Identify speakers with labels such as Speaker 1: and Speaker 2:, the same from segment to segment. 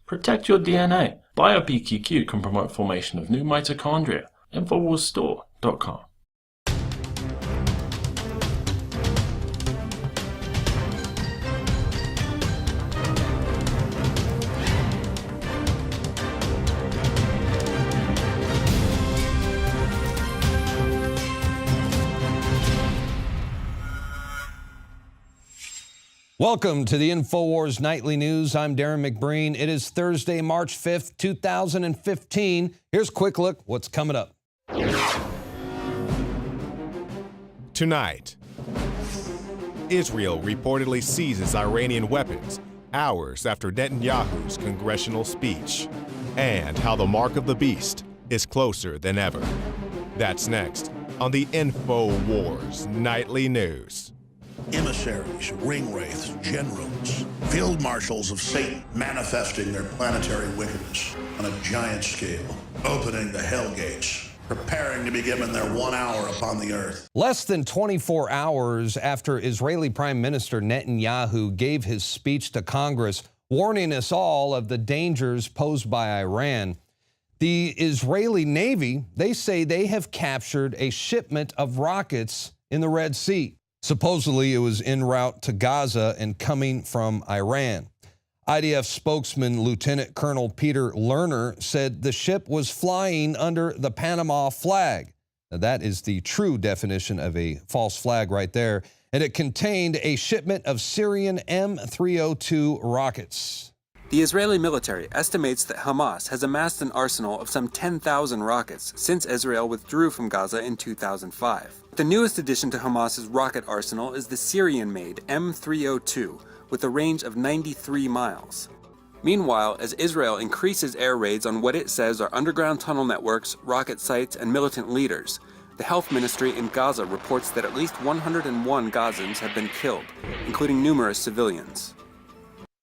Speaker 1: Protect your DNA. BioPQQ can promote formation of new mitochondria. Infowarsstore.com.
Speaker 2: Welcome to the Infowars Nightly News. I'm Darrin McBreen. It is Thursday, March 5th, 2015. Here's a quick look what's coming up.
Speaker 3: Tonight, Israel reportedly seizes Iranian weapons hours after Netanyahu's congressional speech, and how the mark of the beast is closer than ever. That's next on the Infowars Nightly News.
Speaker 4: Emissaries, ringwraiths, generals, field marshals of Satan manifesting their planetary wickedness on a giant scale, opening the hell gates, preparing to be given their 1 hour upon the earth.
Speaker 2: Less than 24 hours after Israeli Prime Minister Netanyahu gave his speech to Congress, warning us all of the dangers posed by Iran, the Israeli Navy, they say they have captured a shipment of rockets in the Red Sea. Supposedly, it was en route to Gaza and coming from Iran. IDF spokesman Lieutenant Colonel Peter Lerner said the ship was flying under the Panama flag. Now, that is the true definition of a false flag right there. And it contained a shipment of Syrian M302 rockets.
Speaker 5: The Israeli military estimates that Hamas has amassed an arsenal of some 10,000 rockets since Israel withdrew from Gaza in 2005. The newest addition to Hamas's rocket arsenal is the Syrian-made M302, with a range of 93 miles. Meanwhile, as Israel increases air raids on what it says are underground tunnel networks, rocket sites, and militant leaders, the health ministry in Gaza reports that at least 101 Gazans have been killed, including numerous civilians.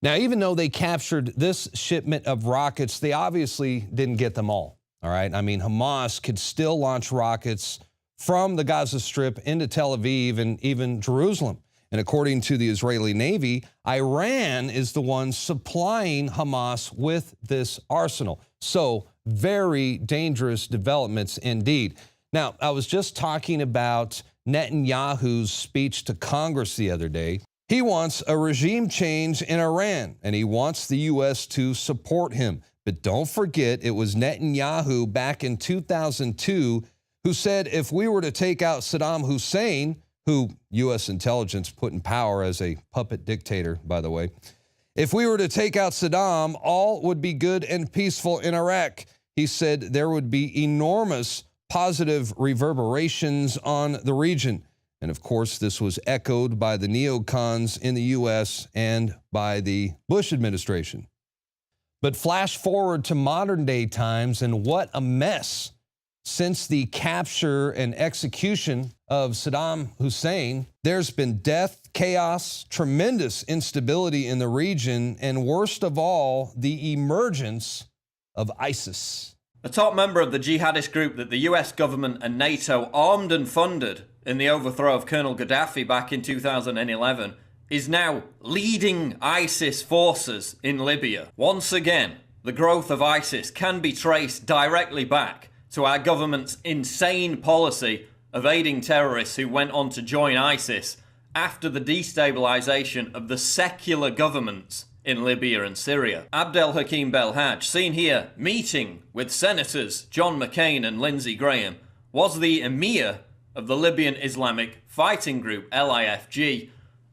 Speaker 2: Now, even though they captured this shipment of rockets, they obviously didn't get them all right? I mean, Hamas could still launch rockets from the Gaza Strip into Tel Aviv and even Jerusalem. And according to the Israeli Navy, Iran is the one supplying Hamas with this arsenal. So very dangerous developments indeed. Now, I was just talking about Netanyahu's speech to Congress the other day. He wants a regime change in Iran, and he wants the U.S. to support him. But don't forget, it was Netanyahu back in 2002 who said if we were to take out Saddam Hussein, who U.S. intelligence put in power as a puppet dictator, by the way, if we were to take out Saddam, all would be good and peaceful in Iraq. He said there would be enormous positive reverberations on the region. And of course, this was echoed by the neocons in the U.S. and by the Bush administration. But flash forward to modern day times, and what a mess. Since the capture and execution of Saddam Hussein, there's been death, chaos, tremendous instability in the region, and worst of all, the emergence of ISIS.
Speaker 6: A top member of the jihadist group that the US government and NATO armed and funded in the overthrow of Colonel Gaddafi back in 2011 is now leading ISIS forces in Libya. Once again, the growth of ISIS can be traced directly back to our government's insane policy of aiding terrorists who went on to join ISIS after the destabilization of the secular governments in Libya and Syria. Abdel Hakim Belhaj, seen here meeting with Senators John McCain and Lindsey Graham, was the emir of the Libyan Islamic Fighting Group, LIFG,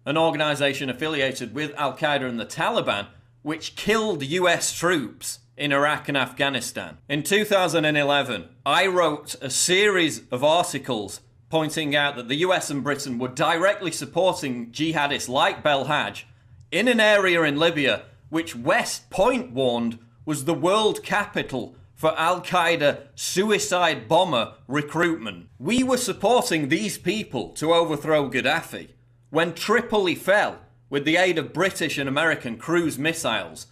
Speaker 6: an organization affiliated with Al-Qaeda and the Taliban, which killed US troops in Iraq and Afghanistan. In 2011, I wrote a series of articles pointing out that the US and Britain were directly supporting jihadists like Belhaj in an area in Libya which West Point warned was the world capital for Al-Qaeda suicide bomber recruitment. We were supporting these people to overthrow Gaddafi when Tripoli fell with the aid of British and American cruise missiles.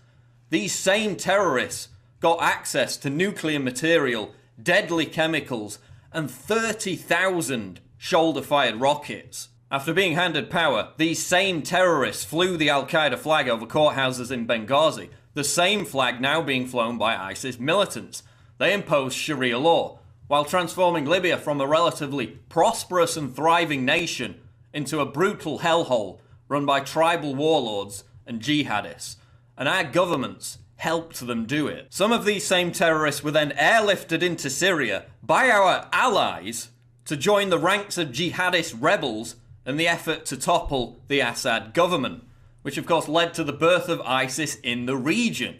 Speaker 6: These same terrorists got access to nuclear material, deadly chemicals, and 30,000 shoulder-fired rockets. After being handed power, these same terrorists flew the Al-Qaeda flag over courthouses in Benghazi. the same flag now being flown by ISIS militants. They impose Sharia law, while transforming Libya from a relatively prosperous and thriving nation into a brutal hellhole run by tribal warlords and jihadists. And our governments helped them do it. Some of these same terrorists were then airlifted into Syria by our allies to join the ranks of jihadist rebels in the effort to topple the Assad government, which of course led to the birth of ISIS in the region.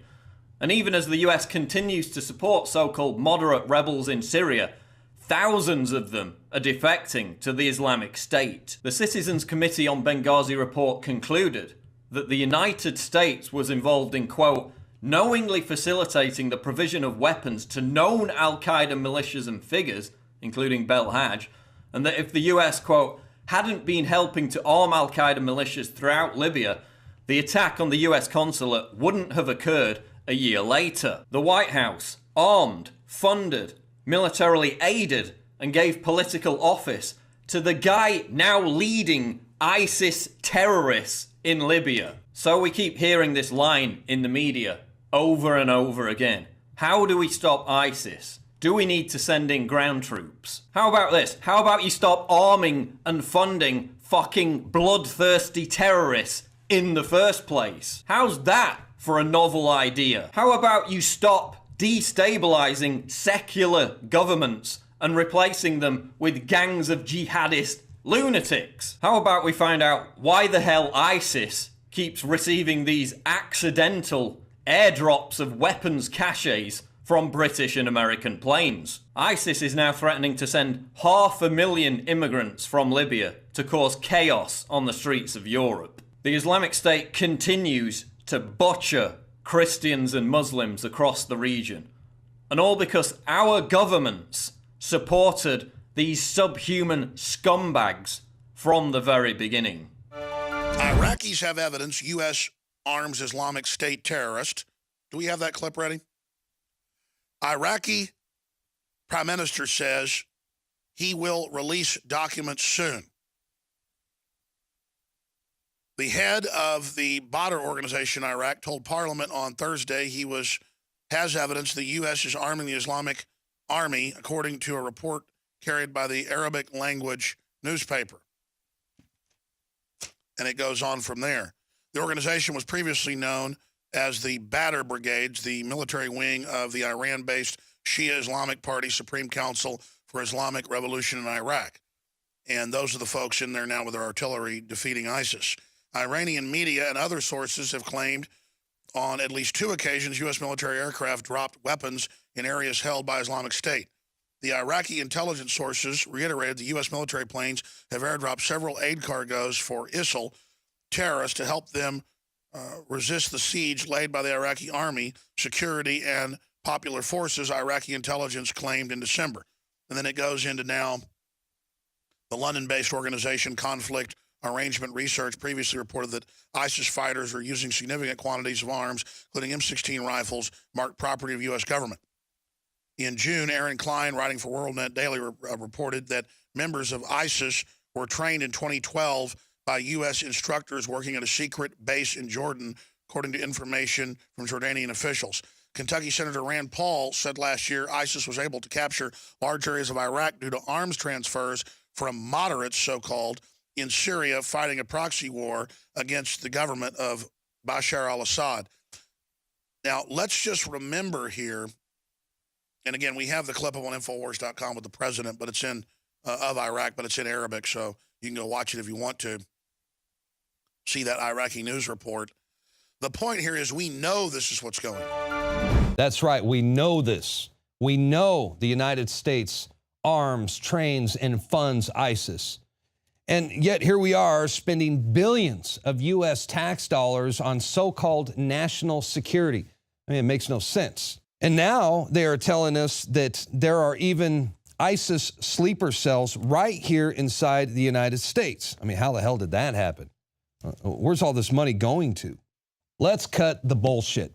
Speaker 6: And even as the US continues to support so-called moderate rebels in Syria, thousands of them are defecting to the Islamic State. The Citizens Committee on Benghazi report concluded that the United States was involved in, quote, knowingly facilitating the provision of weapons to known al-Qaeda militias and figures, including Belhaj, and that if the US, quote, hadn't been helping to arm al-Qaeda militias throughout Libya, the attack on the US consulate wouldn't have occurred a year later. The White House armed, funded, militarily aided, and gave political office to the guy now leading ISIS terrorists in Libya. So we keep hearing this line in the media over and over again. How do we stop ISIS? Do we need to send in ground troops? How about this? How about you stop arming and funding fucking bloodthirsty terrorists in the first place? How's that for a novel idea? How about you stop destabilizing secular governments and replacing them with gangs of jihadist lunatics? How about we find out why the hell ISIS keeps receiving these accidental airdrops of weapons caches from British and American planes? ISIS is now threatening to send 500,000 immigrants from Libya to cause chaos on the streets of Europe. The Islamic State continues to butcher Christians and Muslims across the region. And all because our governments supported these subhuman scumbags from the very beginning.
Speaker 4: Iraqis have evidence U.S. arms Islamic State terrorist. Do we have that clip ready? Iraqi Prime Minister says he will release documents soon. The head of the Badr organization in Iraq told Parliament on Thursday he has evidence the U.S. is arming the Islamic Army, according to a report carried by the Arabic language newspaper. And it goes on from there. The organization was previously known as the Badr Brigades, the military wing of the Iran-based Shia Islamic Party Supreme Council for Islamic Revolution in Iraq. And those are the folks in there now with their artillery defeating ISIS. Iranian media and other sources have claimed on at least 2 occasions U.S. military aircraft dropped weapons in areas held by Islamic State. The Iraqi intelligence sources reiterated the U.S. military planes have airdropped several aid cargoes for ISIL terrorists to help them resist the siege laid by the Iraqi army, security, and popular forces, Iraqi intelligence claimed in December. And then it goes into now the London-based organization Conflict Arrangement Research previously reported that ISIS fighters are using significant quantities of arms, including M16 rifles, marked property of U.S. government. In June, Aaron Klein, writing for WorldNet Daily, reported that members of ISIS were trained in 2012 by U.S. instructors working at a secret base in Jordan, according to information from Jordanian officials. Kentucky Senator Rand Paul said last year ISIS was able to capture large areas of Iraq due to arms transfers from moderates, so-called, in Syria fighting a proxy war against the government of Bashar al-Assad. Now, let's just remember here, and again, we have the clip up on Infowars.com with the president, but it's in of Iraq, but it's in Arabic, so you can go watch it if you want to see that Iraqi news report. The point here is we know this is what's going on.
Speaker 2: That's right. We know this. We know the United States arms, trains, and funds ISIS. And yet here we are spending billions of U.S. tax dollars on so-called national security. I mean, it makes no sense. And now they are telling us that there are even ISIS sleeper cells right here inside the United States. I mean, how the hell did that happen? Where's all this money going to? Let's cut the bullshit.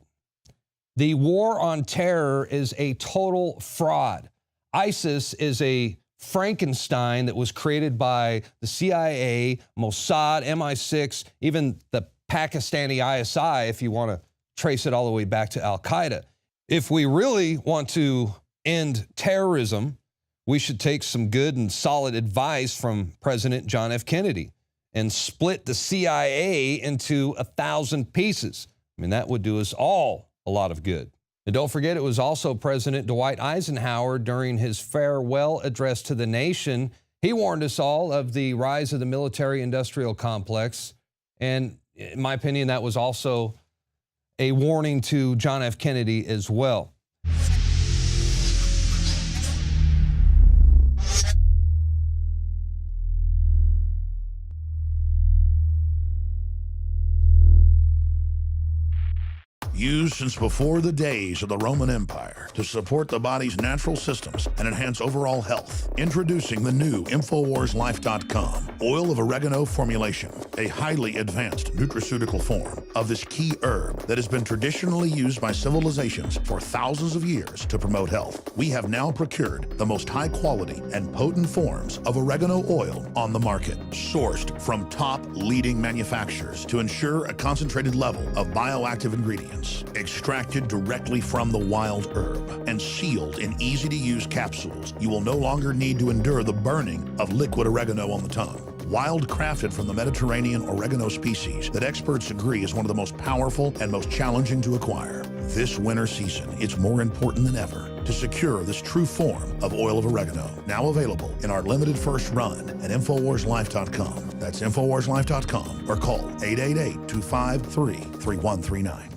Speaker 2: The war on terror is a total fraud. ISIS is a Frankenstein that was created by the CIA, Mossad, MI6, even the Pakistani ISI, if you want to trace it all the way back to Al-Qaeda. If we really want to end terrorism, we should take some good and solid advice from President John F. Kennedy and split the CIA into 1,000 pieces. I mean, that would do us all a lot of good. And don't forget, it was also President Dwight Eisenhower during his farewell address to the nation. He warned us all of the rise of the military-industrial complex. And in my opinion, that was also a warning to John F. Kennedy as well.
Speaker 4: Used since before the days of the Roman Empire to support the body's natural systems and enhance overall health. Introducing the new InfowarsLife.com oil of oregano formulation, a highly advanced nutraceutical form of this key herb that has been traditionally used by civilizations for thousands of years to promote health. We have now procured the most high quality and potent forms of oregano oil on the market, sourced from top leading manufacturers to ensure a concentrated level of bioactive ingredients. Extracted directly from the wild herb and sealed in easy-to-use capsules, you will no longer need to endure the burning of liquid oregano on the tongue. Wild crafted from the Mediterranean oregano species that experts agree is one of the most powerful and most challenging to acquire. This winter season, it's more important than ever to secure this true form of oil of oregano. Now available in our limited first run at InfowarsLife.com. That's InfowarsLife.com or call 888-253-3139.